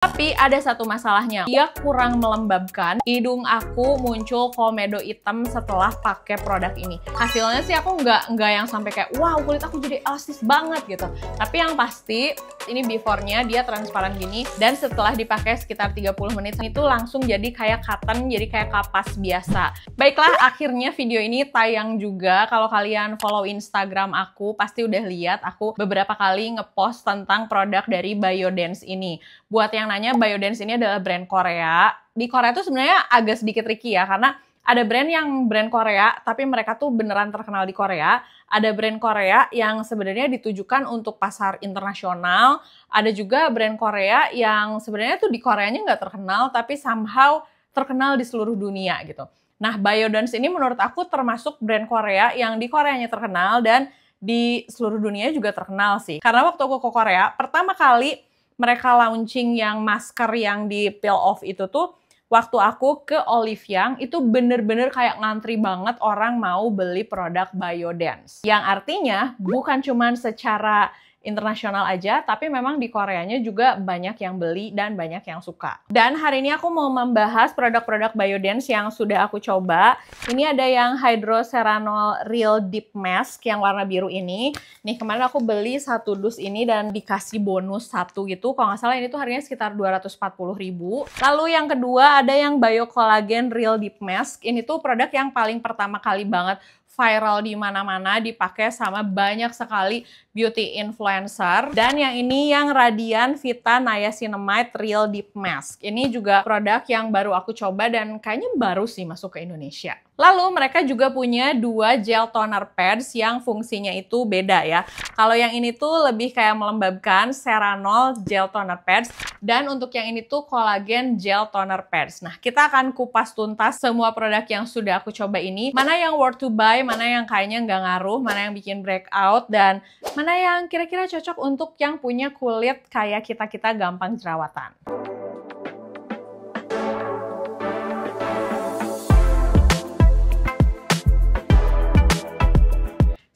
Tapi ada satu masalahnya, dia kurang melembabkan. Hidung aku muncul komedo hitam setelah pakai produk ini. Hasilnya sih aku nggak yang sampai kayak wow kulit aku jadi elastis banget gitu. Tapi yang pasti ini before-nya dia transparan gini, dan setelah dipakai sekitar 30 menit itu langsung jadi kayak cotton, jadi kayak kapas biasa. Baiklah, akhirnya video ini tayang juga. Kalau kalian follow Instagram aku pasti udah lihat aku beberapa kali ngepost tentang produk dari Biodance ini. Buat yang nanya, Biodance ini adalah brand Korea. Di Korea tuh sebenarnya agak sedikit tricky ya, karena ada brand Korea, tapi mereka tuh beneran terkenal di Korea. Ada brand Korea yang sebenarnya ditujukan untuk pasar internasional. Ada juga brand Korea yang sebenarnya tuh di Koreanya nggak terkenal, tapi somehow terkenal di seluruh dunia gitu. Nah, Biodance ini menurut aku termasuk brand Korea yang di Koreanya terkenal dan di seluruh dunia juga terkenal sih. Karena waktu aku ke Korea, pertama kali mereka launching yang masker yang di peel off itu tuh, waktu aku ke Olive Young, itu bener-bener kayak ngantri banget orang mau beli produk Biodance. Yang artinya bukan cuman secara internasional aja, tapi memang di Koreanya juga banyak yang beli dan banyak yang suka. Dan hari ini aku mau membahas produk-produk Biodance yang sudah aku coba. Ini ada yang Hydroceranol Real Deep Mask yang warna biru ini. Nih, kemarin aku beli satu dus ini dan dikasih bonus satu gitu. Kalau nggak salah ini tuh harganya sekitar 240.000. Lalu yang kedua ada yang Bio Collagen Real Deep Mask. Ini tuh produk yang paling pertama kali banget viral di mana-mana, dipakai sama banyak sekali beauty influencer. Dan yang ini yang Radiant Vita Niacinamide Real Deep Mask. Ini juga produk yang baru aku coba dan kayaknya baru sih masuk ke Indonesia. Lalu mereka juga punya dua gel toner pads yang fungsinya itu beda ya. Kalau yang ini tuh lebih kayak melembabkan, Ceranol gel toner pads. Dan untuk yang ini tuh Collagen gel toner pads. Nah, kita akan kupas tuntas semua produk yang sudah aku coba ini. Mana yang worth to buy, mana yang kayaknya nggak ngaruh, mana yang bikin breakout, dan mana yang kira-kira cocok untuk yang punya kulit kayak kita-kita gampang jerawatan.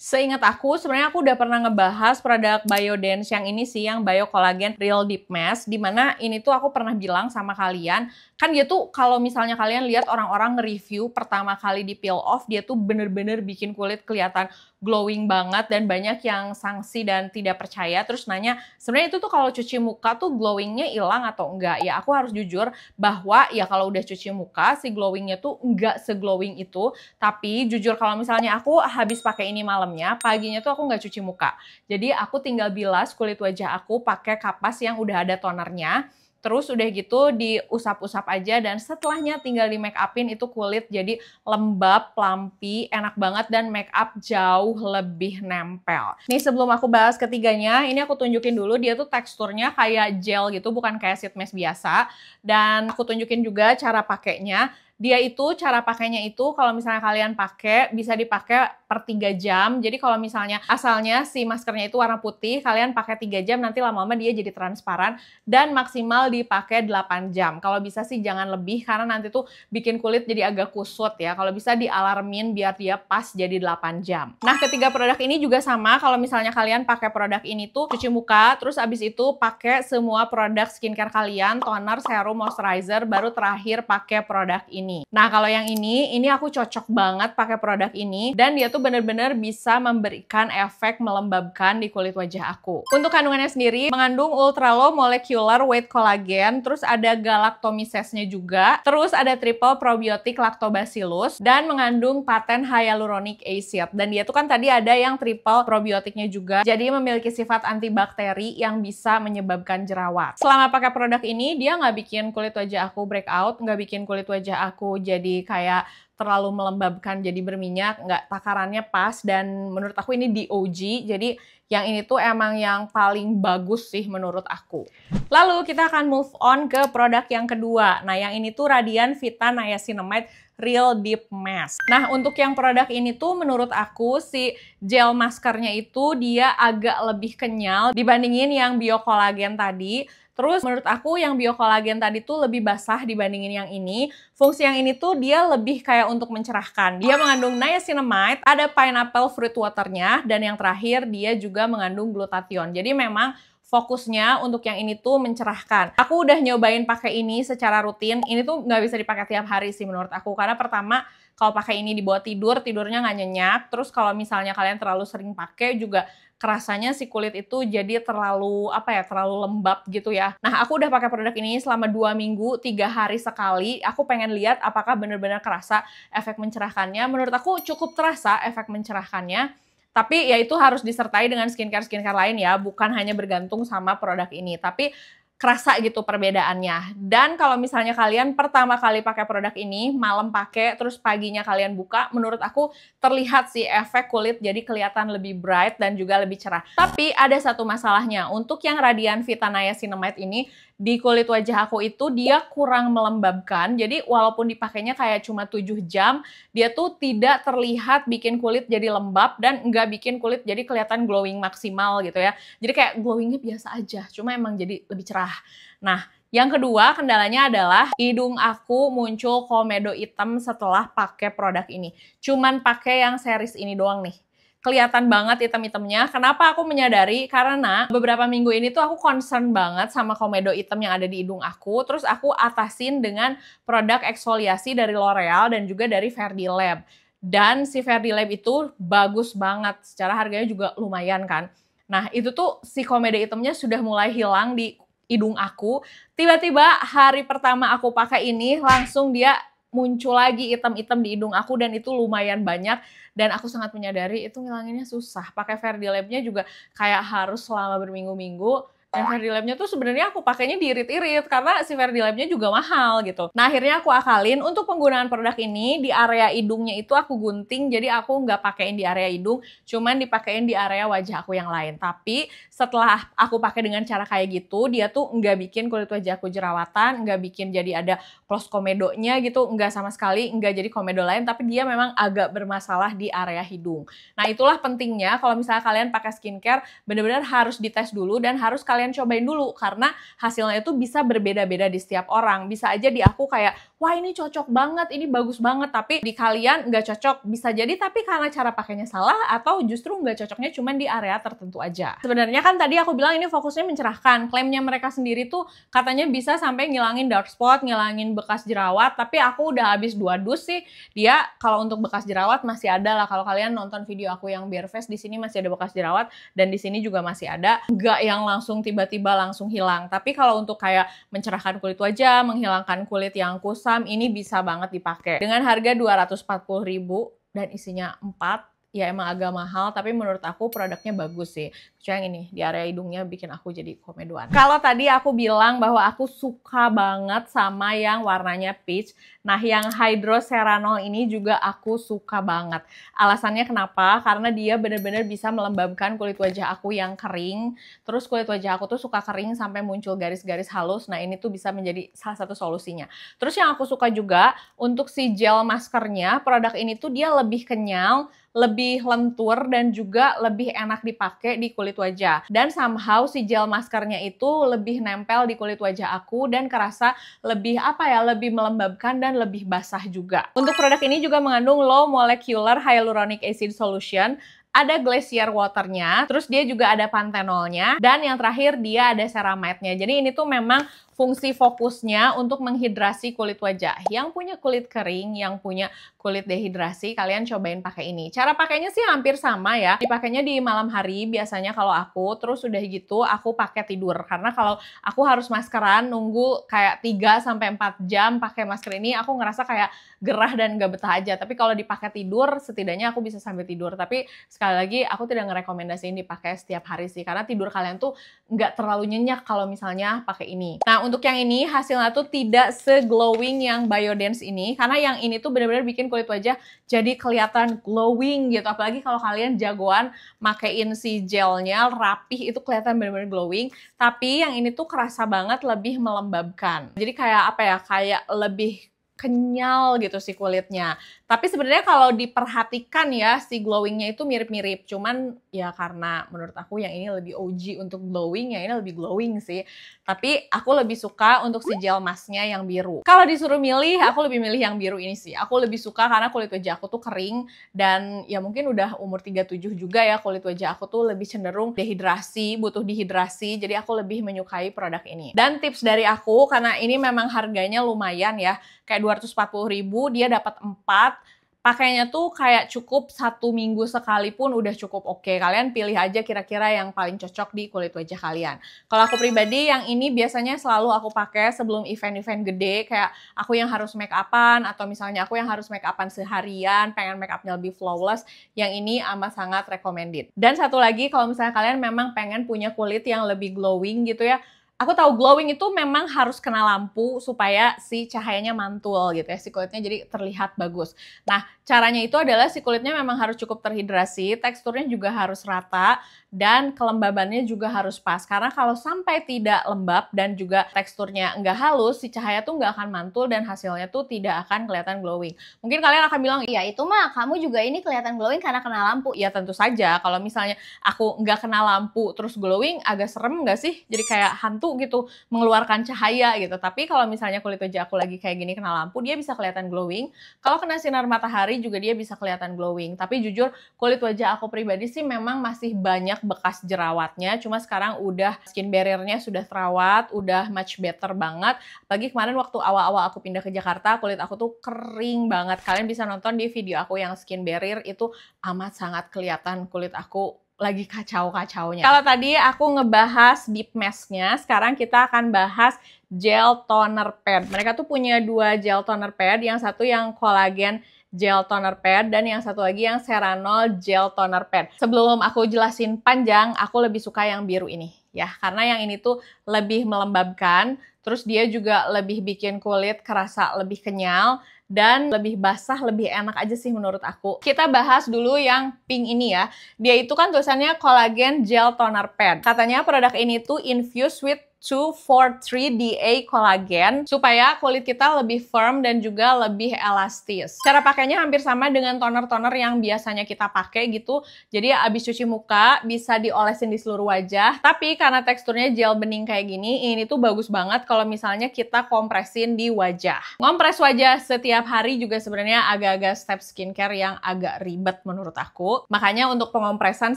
Seingat aku, sebenarnya aku udah pernah ngebahas produk Biodance yang ini sih, yang Bio Collagen Real Deep Mask, dimana ini tuh aku pernah bilang sama kalian, kan dia tuh kalau misalnya kalian lihat orang-orang nge-review pertama kali di peel off, dia tuh bener-bener bikin kulit kelihatan glowing banget dan banyak yang sangsi dan tidak percaya, terus nanya, sebenarnya itu tuh kalau cuci muka tuh glowingnya hilang atau enggak? Ya aku harus jujur bahwa ya kalau udah cuci muka, si glowingnya tuh enggak se-glowing itu, tapi jujur kalau misalnya aku habis pakai ini malamnya, paginya tuh aku nggak cuci muka. Jadi aku tinggal bilas kulit wajah aku pakai kapas yang udah ada tonernya. Terus udah gitu diusap-usap aja dan setelahnya tinggal di make upin, itu kulit jadi lembab, plumpy, enak banget dan make up jauh lebih nempel. Nih sebelum aku bahas ketiganya, ini aku tunjukin dulu dia tuh teksturnya kayak gel gitu, bukan kayak sheet mask biasa. Dan aku tunjukin juga cara pakainya. Dia itu cara pakainya itu kalau misalnya kalian pakai bisa dipakai per 3 jam. Jadi kalau misalnya asalnya si maskernya itu warna putih, kalian pakai 3 jam nanti lama-lama dia jadi transparan dan maksimal dipakai 8 jam. Kalau bisa sih jangan lebih karena nanti tuh bikin kulit jadi agak kusut ya. Kalau bisa dialarmin biar dia pas jadi 8 jam. Nah, ketiga produk ini juga sama. Kalau misalnya kalian pakai produk ini tuh cuci muka, terus abis itu pakai semua produk skincare kalian, toner, serum, moisturizer, baru terakhir pakai produk ini. Nah, kalau yang ini aku cocok banget pakai produk ini dan dia tuh bener-bener bisa memberikan efek melembabkan di kulit wajah aku. Untuk kandungannya sendiri mengandung ultra low molecular weight collagen, terus ada galactomycesnya juga, terus ada triple probiotic lactobacillus dan mengandung patent hyaluronic acid. Dan dia tuh kan tadi ada yang triple probiotiknya juga, jadi memiliki sifat antibakteri yang bisa menyebabkan jerawat. Selama pakai produk ini dia nggak bikin kulit wajah aku breakout, nggak bikin kulit wajah aku jadi kayak terlalu melembabkan jadi berminyak, nggak, takarannya pas dan menurut aku ini DOG, jadi yang ini tuh emang yang paling bagus sih menurut aku. Lalu kita akan move on ke produk yang kedua. Nah, yang ini tuh Radiant Vita Niacinamide Real Deep Mask. Nah, untuk yang produk ini tuh menurut aku si gel maskernya itu dia agak lebih kenyal dibandingin yang Bio Collagen tadi. Terus menurut aku yang Bio Collagen tadi tuh lebih basah dibandingin yang ini. Fungsi yang ini tuh dia lebih kayak untuk mencerahkan. Dia mengandung niacinamide, ada pineapple fruit waternya, dan yang terakhir dia juga mengandung glutathione. Jadi memang fokusnya untuk yang ini tuh mencerahkan. Aku udah nyobain pakai ini secara rutin. Ini tuh nggak bisa dipakai tiap hari sih menurut aku. Karena pertama, kalau pakai ini dibawa tidur, tidurnya nggak nyenyak. Terus kalau misalnya kalian terlalu sering pakai juga kerasanya si kulit itu jadi terlalu terlalu lembab gitu ya. Nah, aku udah pakai produk ini selama 2 minggu, 3 hari sekali. Aku pengen lihat apakah benar-benar kerasa efek mencerahkannya. Menurut aku cukup terasa efek mencerahkannya. Tapi ya itu harus disertai dengan skincare lain ya, bukan hanya bergantung sama produk ini. Tapi kerasa gitu perbedaannya. Dan kalau misalnya kalian pertama kali pakai produk ini, malam pakai, terus paginya kalian buka, menurut aku terlihat sih efek kulit jadi kelihatan lebih bright dan juga lebih cerah. Tapi ada satu masalahnya, untuk yang Radiant Vita Niacinamide ini, di kulit wajah aku itu dia kurang melembabkan. Jadi walaupun dipakainya kayak cuma 7 jam, dia tuh tidak terlihat bikin kulit jadi lembab dan nggak bikin kulit jadi kelihatan glowing maksimal gitu ya. Jadi kayak glowingnya biasa aja, cuma emang jadi lebih cerah. Nah, yang kedua kendalanya adalah hidung aku muncul komedo hitam setelah pakai produk ini. Cuman pakai yang series ini doang nih. Kelihatan banget hitam-hitamnya. Kenapa aku menyadari? Karena beberapa minggu ini tuh aku concern banget sama komedo hitam yang ada di hidung aku. Terus aku atasin dengan produk eksfoliasi dari L'Oreal dan juga dari Verdilab. Dan si Verdilab itu bagus banget. Secara harganya juga lumayan kan. Nah, itu tuh si komedo hitamnya sudah mulai hilang di hidung aku. Tiba-tiba hari pertama aku pakai ini langsung dia muncul lagi hitam-hitam di hidung aku dan itu lumayan banyak. Dan aku sangat menyadari itu ngilanginnya susah. Pakai Verdilab-nya juga kayak harus selama berminggu-minggu. Dan Verdilab-nya tuh sebenarnya aku pakainya diirit-irit karena si Verdilab-nya juga mahal gitu. Nah, akhirnya aku akalin untuk penggunaan produk ini di area hidungnya itu aku gunting, jadi aku nggak pakein di area hidung, cuman dipakein di area wajah aku yang lain. Tapi setelah aku pakai dengan cara kayak gitu, dia tuh nggak bikin kulit wajah aku jerawatan, nggak bikin jadi ada close komedonya gitu, nggak sama sekali, nggak jadi komedo lain, tapi dia memang agak bermasalah di area hidung. Nah, itulah pentingnya kalau misalnya kalian pakai skincare, benar-benar harus dites dulu dan harus kalian cobain dulu karena hasilnya itu bisa berbeda-beda di setiap orang. Bisa aja di aku kayak, wah ini cocok banget, ini bagus banget, tapi di kalian nggak cocok. Bisa jadi tapi karena cara pakainya salah atau justru nggak cocoknya cuma di area tertentu aja. Sebenarnya kan tadi aku bilang ini fokusnya mencerahkan. Klaimnya mereka sendiri tuh katanya bisa sampai ngilangin dark spot, ngilangin bekas jerawat, tapi aku udah habis 2 dus sih. Dia kalau untuk bekas jerawat masih ada lah. Kalau kalian nonton video aku yang bare face, di sini masih ada bekas jerawat dan di sini juga masih ada. Nggak yang langsung tiba-tiba langsung hilang. Tapi kalau untuk kayak mencerahkan kulit wajah, menghilangkan kulit yang kusam, ini bisa banget dipakai. Dengan harga 240.000 dan isinya 4, ya emang agak mahal, tapi menurut aku produknya bagus sih. Kecuali yang ini, di area hidungnya bikin aku jadi komedoan. Kalau tadi aku bilang bahwa aku suka banget sama yang warnanya peach, nah yang hydroceranol ini juga aku suka banget. Alasannya kenapa? Karena dia benar-benar bisa melembabkan kulit wajah aku yang kering. Terus kulit wajah aku tuh suka kering sampai muncul garis-garis halus. Nah ini tuh bisa menjadi salah satu solusinya. Terus yang aku suka juga, untuk si gel maskernya, produk ini tuh dia lebih kenyal, lebih lentur dan juga lebih enak dipakai di kulit wajah. Dan somehow si gel maskernya itu lebih nempel di kulit wajah aku dan kerasa lebih lebih melembabkan dan lebih basah juga. Untuk produk ini juga mengandung low molecular hyaluronic acid solution, ada glacier waternya, terus dia juga ada panthenolnya, dan yang terakhir dia ada ceramide-nya. Jadi ini tuh memang fungsi fokusnya untuk menghidrasi kulit wajah. Yang punya kulit kering, yang punya kulit dehidrasi, kalian cobain pakai ini. Cara pakainya sih hampir sama ya. Dipakainya di malam hari biasanya kalau aku, terus udah gitu aku pakai tidur. Karena kalau aku harus maskeran nunggu kayak 3-4 jam pakai masker ini, aku ngerasa kayak gerah dan gak betah aja. Tapi kalau dipakai tidur, setidaknya aku bisa sambil tidur. Tapi sekali lagi aku tidak ngerekomendasiin dipakai setiap hari sih. Karena tidur kalian tuh nggak terlalu nyenyak kalau misalnya pakai ini. Nah, untuk yang ini hasilnya tuh tidak se-glowing yang Biodance ini. Karena yang ini tuh benar-benar bikin kulit wajah jadi kelihatan glowing gitu. Apalagi kalau kalian jagoan makein si gelnya rapih, itu kelihatan benar-benar glowing. Tapi yang ini tuh kerasa banget lebih melembabkan. Jadi kayak kayak lebih kenyal gitu si kulitnya. Tapi sebenarnya kalau diperhatikan ya, si glowingnya itu mirip-mirip. Cuman ya karena menurut aku yang ini lebih OG untuk glowing, yang ini lebih glowing sih. Tapi aku lebih suka untuk si gel masknya yang biru. Kalau disuruh milih, aku lebih milih yang biru ini sih. Aku lebih suka karena kulit wajah aku tuh kering. Dan ya mungkin udah umur 37 juga ya, kulit wajah aku tuh lebih cenderung dehidrasi, butuh dihidrasi. Jadi aku lebih menyukai produk ini. Dan tips dari aku, karena ini memang harganya lumayan ya, kayak 240.000, dia dapat 4. Pakainya tuh kayak cukup 1 minggu sekali pun udah cukup oke. Kalian pilih aja kira-kira yang paling cocok di kulit wajah kalian. Kalau aku pribadi yang ini biasanya selalu aku pakai sebelum event-event gede, kayak aku yang harus make upan atau misalnya aku yang harus make upan seharian, pengen make upnya lebih flawless, yang ini amat sangat recommended. Dan satu lagi, kalau misalnya kalian memang pengen punya kulit yang lebih glowing gitu ya, aku tahu glowing itu memang harus kena lampu supaya si cahayanya mantul gitu ya, si kulitnya jadi terlihat bagus. Nah, caranya itu adalah si kulitnya memang harus cukup terhidrasi, teksturnya juga harus rata, dan kelembabannya juga harus pas. Karena kalau sampai tidak lembab dan juga teksturnya nggak halus, si cahaya tuh nggak akan mantul dan hasilnya tuh tidak akan kelihatan glowing. Mungkin kalian akan bilang, iya itu mah kamu juga ini kelihatan glowing karena kena lampu. Ya tentu saja, kalau misalnya aku nggak kena lampu terus glowing, agak serem nggak sih? Jadi kayak hantu gitu, mengeluarkan cahaya gitu. Tapi kalau misalnya kulit wajah aku lagi kayak gini kena lampu, dia bisa kelihatan glowing. Kalau kena sinar matahari juga dia bisa kelihatan glowing. Tapi jujur, kulit wajah aku pribadi sih memang masih banyak bekas jerawatnya. Cuma sekarang udah skin barrier-nya sudah terawat, udah much better banget. Apalagi kemarin waktu awal-awal aku pindah ke Jakarta, kulit aku tuh kering banget. Kalian bisa nonton di video aku yang skin barrier, itu amat sangat kelihatan kulit aku lagi kacau-kacaunya. Kalau tadi aku ngebahas deep mask-nya, sekarang kita akan bahas gel toner pad. Mereka tuh punya 2 gel toner pad, yang satu yang collagen gel toner pad dan yang satu lagi yang Ceranol gel toner pad. Sebelum aku jelasin panjang, aku lebih suka yang biru ini ya, karena yang ini tuh lebih melembabkan, terus dia juga lebih bikin kulit kerasa lebih kenyal dan lebih basah, lebih enak aja sih menurut aku. Kita bahas dulu yang pink ini ya. Dia itu kan tulisannya collagen gel toner pad. Katanya produk ini tuh infused with 243DA collagen supaya kulit kita lebih firm dan juga lebih elastis. Cara pakainya hampir sama dengan toner-toner yang biasanya kita pakai gitu. Jadi abis cuci muka bisa diolesin di seluruh wajah. Tapi karena teksturnya gel bening kayak gini, ini tuh bagus banget kalau misalnya kita kompresin di wajah. Ngompres wajah setiap hari juga sebenarnya agak-agak step skincare yang agak ribet menurut aku. Makanya untuk pengompresan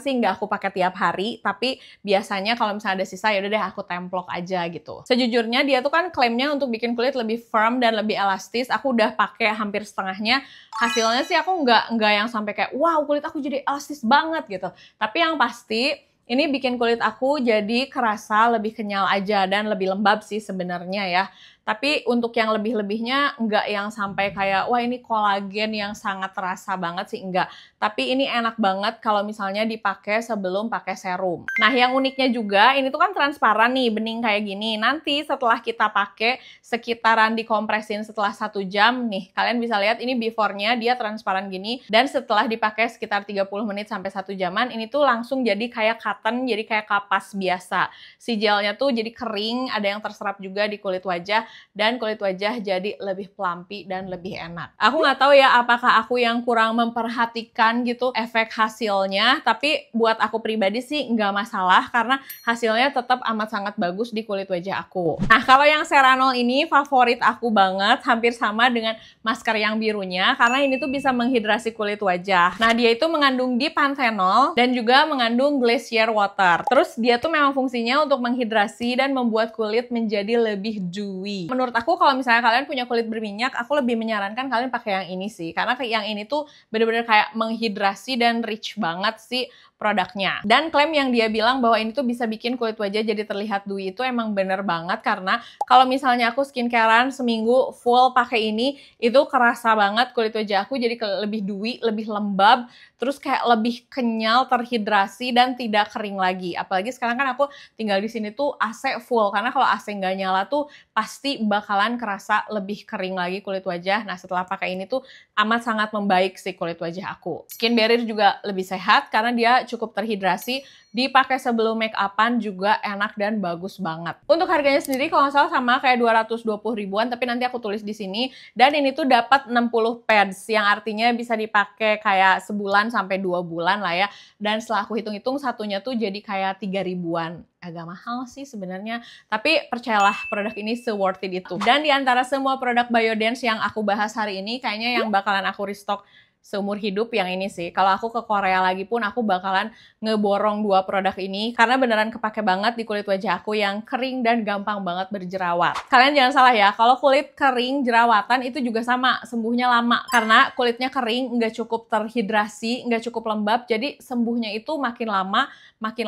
sih nggak aku pakai tiap hari, tapi biasanya kalau misalnya ada sisa ya udah deh aku templok aja gitu. Sejujurnya dia tuh kan klaimnya untuk bikin kulit lebih firm dan lebih elastis. Aku udah pakai hampir setengahnya. Hasilnya sih aku nggak yang sampai kayak wow kulit aku jadi elastis banget gitu. Tapi yang pasti ini bikin kulit aku jadi kerasa lebih kenyal aja dan lebih lembab sih sebenarnya ya. Tapi untuk yang lebih-lebihnya nggak yang sampai kayak wah ini kolagen yang sangat terasa banget sih, enggak. Tapi ini enak banget kalau misalnya dipakai sebelum pakai serum. Nah yang uniknya juga ini tuh kan transparan nih, bening kayak gini. Nanti setelah kita pakai sekitaran dikompresin setelah 1 jam nih, kalian bisa lihat ini before-nya dia transparan gini. Dan setelah dipakai sekitar 30 menit sampai 1 jaman, ini tuh langsung jadi kayak cotton, jadi kayak kapas biasa. Si gelnya tuh jadi kering, ada yang terserap juga di kulit wajah. Dan kulit wajah jadi lebih plumpy dan lebih enak. Aku nggak tahu ya apakah aku yang kurang memperhatikan gitu efek hasilnya, tapi buat aku pribadi sih nggak masalah karena hasilnya tetap amat sangat bagus di kulit wajah aku. Nah kalau yang Ceranol ini favorit aku banget, hampir sama dengan masker yang birunya karena ini tuh bisa menghidrasi kulit wajah. Nah dia itu mengandung dipanthenol dan juga mengandung glacier water. Terus dia tuh memang fungsinya untuk menghidrasi dan membuat kulit menjadi lebih dewy. Menurut aku kalau misalnya kalian punya kulit berminyak, aku lebih menyarankan kalian pakai yang ini sih. Karena yang ini tuh bener-bener kayak menghidrasi dan rich banget sih produknya. Dan klaim yang dia bilang bahwa ini tuh bisa bikin kulit wajah jadi terlihat dewy itu emang bener banget karena kalau misalnya aku skincarean seminggu full pakai ini, itu kerasa banget kulit wajah aku jadi lebih dewy, lebih lembab, terus kayak lebih kenyal, terhidrasi dan tidak kering lagi. Apalagi sekarang kan aku tinggal di sini tuh AC full karena kalau AC nggak nyala tuh pasti bakalan kerasa lebih kering lagi kulit wajah. Nah setelah pakai ini tuh amat sangat membaik sih kulit wajah aku. Skin barrier juga lebih sehat karena dia cukup terhidrasi, dipakai sebelum make upan juga enak dan bagus banget. Untuk harganya sendiri kalau nggak salah sama kayak 220 ribuan, tapi nanti aku tulis di sini. Dan ini tuh dapat 60 pads, yang artinya bisa dipakai kayak sebulan sampai 2 bulan lah ya. Dan setelah aku hitung-hitung satunya tuh jadi kayak 3 ribuan. Agak mahal sih sebenarnya, tapi percayalah produk ini se-worth it itu. Dan di antara semua produk Biodance yang aku bahas hari ini, kayaknya yang bakalan aku restock seumur hidup yang ini sih. Kalau aku ke Korea lagi pun aku bakalan ngeborong 2 produk ini karena beneran kepake banget di kulit wajah aku yang kering dan gampang banget berjerawat. Kalian jangan salah ya, kalau kulit kering jerawatan itu juga sama, sembuhnya lama karena kulitnya kering, nggak cukup terhidrasi, nggak cukup lembab, jadi sembuhnya itu makin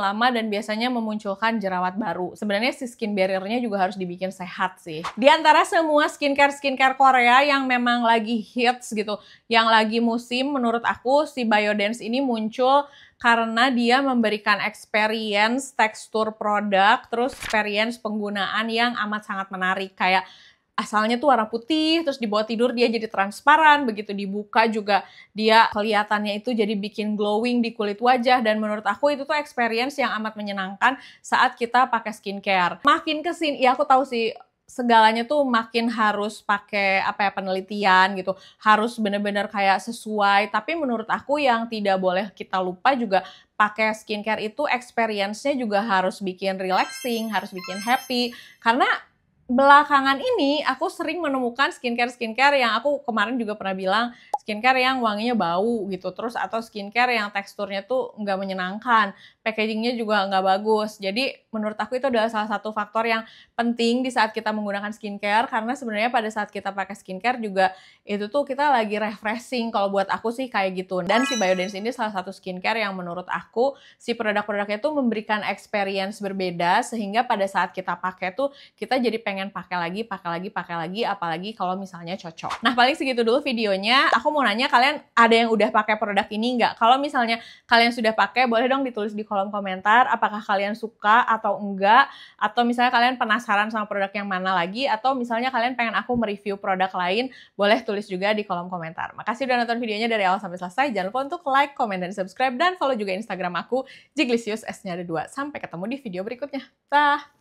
lama dan biasanya memunculkan jerawat baru. Sebenarnya si skin barrier-nya juga harus dibikin sehat sih. Di antara semua skincare Korea yang memang lagi hits gitu, yang lagi musim, menurut aku si Biodance ini muncul karena dia memberikan experience tekstur produk, terus experience penggunaan yang amat sangat menarik. Kayak asalnya tuh warna putih, terus dibawa tidur dia jadi transparan, begitu dibuka juga dia kelihatannya itu jadi bikin glowing di kulit wajah, dan menurut aku itu tuh experience yang amat menyenangkan saat kita pakai skincare. Makin kesini, ya aku tahu sih segalanya tuh makin harus pakai apa ya, penelitian gitu, harus bener-bener kayak sesuai, tapi menurut aku yang tidak boleh kita lupa juga pakai skincare itu experience-nya juga harus bikin relaxing, harus bikin happy, karena belakangan ini aku sering menemukan skincare yang aku kemarin juga pernah bilang, skincare yang wanginya bau gitu, terus atau skincare yang teksturnya tuh nggak menyenangkan, packagingnya juga nggak bagus. Jadi menurut aku itu adalah salah satu faktor yang penting di saat kita menggunakan skincare, karena sebenarnya pada saat kita pakai skincare juga itu tuh kita lagi refreshing. Kalau buat aku sih kayak gitu. Dan si Biodance ini salah satu skincare yang menurut aku si produk-produknya tuh memberikan experience berbeda, sehingga pada saat kita pakai tuh kita jadi pengen pakai lagi, apalagi kalau misalnya cocok. Nah, paling segitu dulu videonya. Aku mau nanya, kalian ada yang udah pakai produk ini nggak? Kalau misalnya kalian sudah pakai, boleh dong ditulis di kolom komentar apakah kalian suka atau enggak, atau misalnya kalian penasaran sama produk yang mana lagi, atau misalnya kalian pengen aku mereview produk lain, boleh tulis juga di kolom komentar. Makasih udah nonton videonya dari awal sampai selesai. Jangan lupa untuk like, komen, dan subscribe, dan follow juga Instagram aku, Jiglisius, S-nya ada 2. Sampai ketemu di video berikutnya. Dah!